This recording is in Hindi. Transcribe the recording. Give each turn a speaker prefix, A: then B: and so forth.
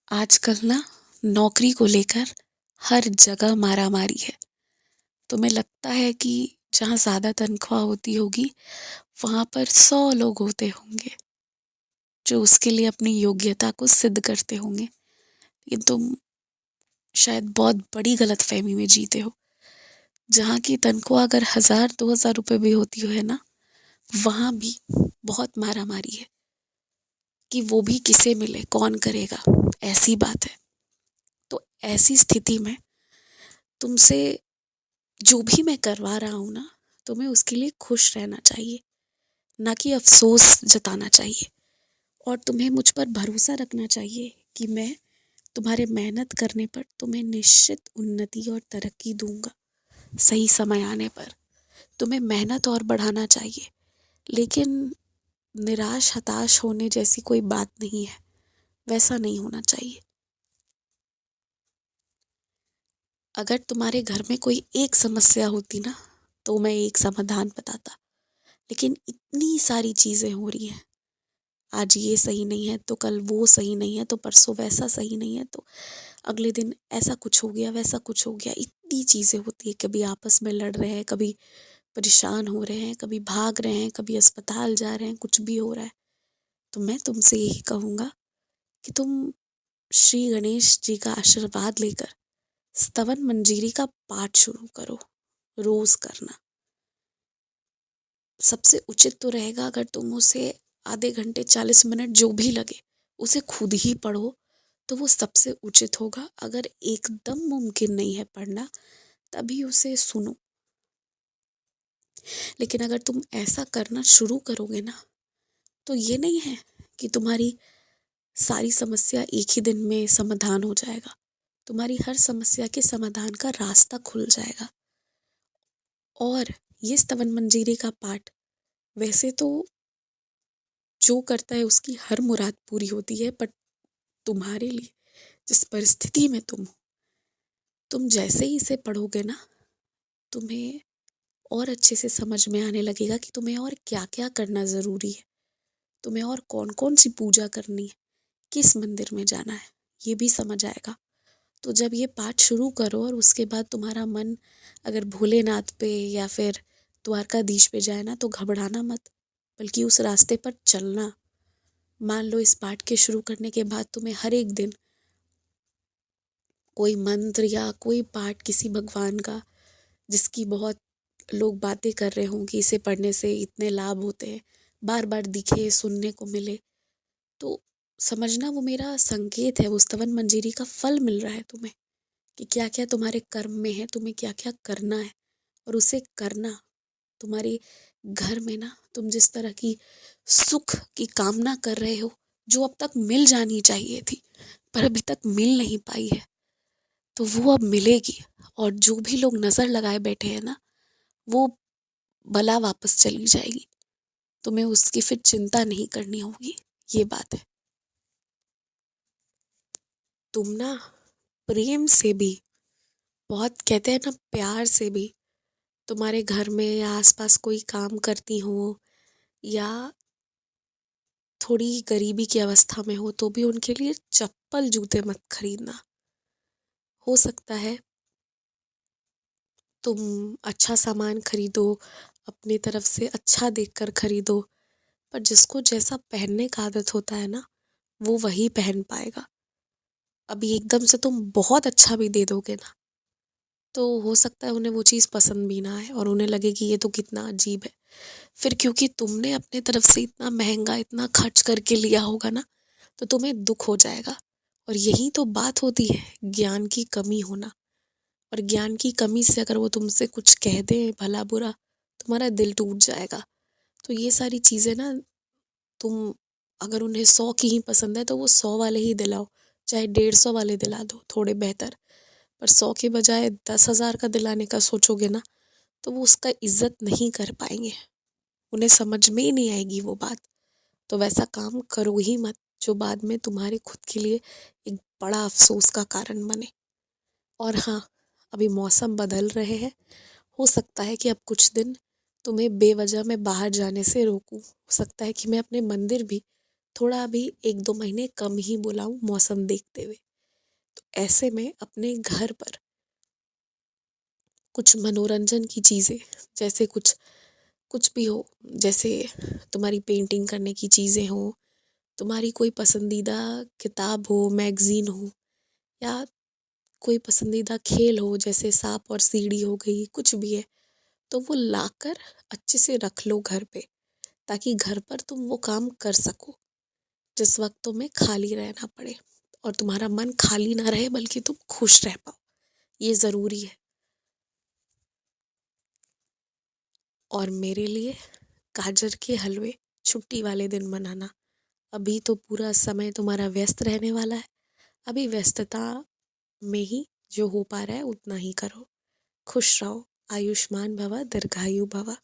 A: आजकल ना नौकरी को लेकर हर जगह मारामारी है। तुम्हें लगता है कि जहाँ ज़्यादा तनख्वाह होती होगी वहाँ पर 100 लोग होते होंगे जो उसके लिए अपनी योग्यता को सिद्ध करते होंगे। लेकिन तुम शायद बहुत बड़ी गलतफहमी में जीते हो। जहाँ की तनख्वाह अगर 1000-2000 रुपए भी होती है ना, वहाँ भी बहुत मारामारी है कि वो भी किसे मिले, कौन करेगा, ऐसी बात है। तो ऐसी स्थिति में तुमसे जो भी मैं करवा रहा हूँ ना, तुम्हें उसके लिए खुश रहना चाहिए, ना कि अफ़सोस जताना चाहिए। और तुम्हें मुझ पर भरोसा रखना चाहिए कि मैं तुम्हारे मेहनत करने पर तुम्हें निश्चित उन्नति और तरक्की दूँगा, सही समय आने पर। तुम्हें मेहनत और बढ़ाना चाहिए, लेकिन निराश, हताश होने जैसी कोई बात नहीं है, वैसा नहीं होना चाहिए। अगर तुम्हारे घर में कोई एक समस्या होती ना, तो मैं एक समाधान बताता। लेकिन इतनी सारी चीज़ें हो रही हैं, आज ये सही नहीं है तो कल वो सही नहीं है, तो परसों वैसा सही नहीं है, तो अगले दिन ऐसा कुछ हो गया, वैसा कुछ हो गया। इतनी चीज़ें होती है, कभी आपस में लड़ रहे हैं, कभी परेशान हो रहे हैं, कभी भाग रहे हैं, कभी अस्पताल जा रहे हैं, कुछ भी हो रहा है। तो मैं तुमसे यही कहूँगा कि तुम श्री गणेश जी का आशीर्वाद लेकर स्तवन मंजीरी का पाठ शुरू करो, रोज़ करना। सबसे उचित तो रहेगा अगर तुम उसे आधे घंटे 40 मिनट जो भी लगे उसे खुद ही पढ़ो, तो वो सबसे उचित होगा। अगर एकदम मुमकिन नहीं है पढ़ना, तभी उसे सुनो। लेकिन अगर तुम ऐसा करना शुरू करोगे ना, तो ये नहीं है कि तुम्हारी सारी समस्या एक ही दिन में समाधान हो जाएगा। तुम्हारी हर समस्या के समाधान का रास्ता खुल जाएगा। और ये स्तवन मंजीरी का पाठ वैसे तो जो करता है उसकी हर मुराद पूरी होती है, बट तुम्हारे लिए जिस परिस्थिति में तुम जैसे ही इसे पढ़ोगे ना, तुम्हें और अच्छे से समझ में आने लगेगा कि तुम्हें और क्या क्या करना ज़रूरी है, तुम्हें और कौन कौन सी पूजा करनी है, किस मंदिर में जाना है, ये भी समझ आएगा। तो जब ये पाठ शुरू करो और उसके बाद तुम्हारा मन अगर भोलेनाथ पे या फिर द्वारकाधीश पे जाए ना, तो घबराना मत, बल्कि उस रास्ते पर चलना। मान लो इस पाठ के शुरू करने के बाद तुम्हें हर एक दिन कोई मंत्र या कोई पाठ किसी भगवान का, जिसकी बहुत लोग बातें कर रहे हों कि इसे पढ़ने से इतने लाभ होते हैं, बार बार दिखे, सुनने को मिले, तो समझना वो मेरा संकेत है, वो स्तवन मंजीरी का फल मिल रहा है तुम्हें कि क्या क्या तुम्हारे कर्म में है, तुम्हें क्या क्या करना है। और उसे करना, तुम्हारे घर में ना तुम जिस तरह की सुख की कामना कर रहे हो, जो अब तक मिल जानी चाहिए थी पर अभी तक मिल नहीं पाई है, तो वो अब मिलेगी। और जो भी लोग नज़र लगाए बैठे हैं ना, वो बला वापस चली जाएगी। तुम्हें उसकी फिर चिंता नहीं करनी होगी, ये बात है। तुम ना प्रेम से भी, बहुत कहते हैं ना प्यार से भी, तुम्हारे घर में या आसपास कोई काम करती हो या थोड़ी गरीबी की अवस्था में हो, तो भी उनके लिए चप्पल जूते मत खरीदना। हो सकता है तुम अच्छा सामान खरीदो, अपनी तरफ से अच्छा देखकर खरीदो, पर जिसको जैसा पहनने का आदत होता है ना, वो वही पहन पाएगा। अभी एकदम से तुम बहुत अच्छा भी दे दोगे ना, तो हो सकता है उन्हें वो चीज़ पसंद भी ना आए और उन्हें लगे कि ये तो कितना अजीब है। फिर क्योंकि तुमने अपने तरफ से इतना महंगा, इतना खर्च करके लिया होगा ना, तो तुम्हें दुख हो जाएगा। और यही तो बात होती है, ज्ञान की कमी होना। और ज्ञान की कमी से अगर वो तुमसे कुछ कह दें भला बुरा, तुम्हारा दिल टूट जाएगा। तो ये सारी चीज़ें ना, तुम अगर उन्हें 100 की ही पसंद है तो वो 100 वाले ही दिलाओ, चाहे 150 वाले दिला दो थोड़े बेहतर। पर 100 के बजाय 10,000 का दिलाने का सोचोगे ना, तो वो उसका इज्जत नहीं कर पाएंगे, उन्हें समझ में ही नहीं आएगी वो बात। तो वैसा काम करो ही मत जो बाद में तुम्हारे खुद के लिए एक बड़ा अफसोस का कारण बने। और हाँ, अभी मौसम बदल रहे हैं, हो सकता है कि अब कुछ दिन तुम्हें बेवजह मैं बाहर जाने से रोकूं। हो सकता है कि मैं अपने मंदिर भी थोड़ा अभी 1-2 महीने कम ही बुलाऊँ मौसम देखते हुए। तो ऐसे में अपने घर पर कुछ मनोरंजन की चीज़ें, जैसे कुछ कुछ भी हो, जैसे तुम्हारी पेंटिंग करने की चीज़ें हों, तुम्हारी कोई पसंदीदा किताब हो, मैगज़ीन हो, या कोई पसंदीदा खेल हो जैसे सांप और सीढ़ी हो गई, कुछ भी है, तो वो लाकर अच्छे से रख लो घर पे, ताकि घर पर तुम वो काम कर सको जिस वक़्त तुम्हें खाली रहना पड़े, और तुम्हारा मन खाली ना रहे बल्कि तुम खुश रह पाओ, ये ज़रूरी है। और मेरे लिए गाजर के हलवे छुट्टी वाले दिन बनाना। अभी तो पूरा समय तुम्हारा व्यस्त रहने वाला है, अभी व्यस्तता में ही जो हो पा रहा है उतना ही करो। खुश रहो, आयुष्मान भव, दीर्घायु भव।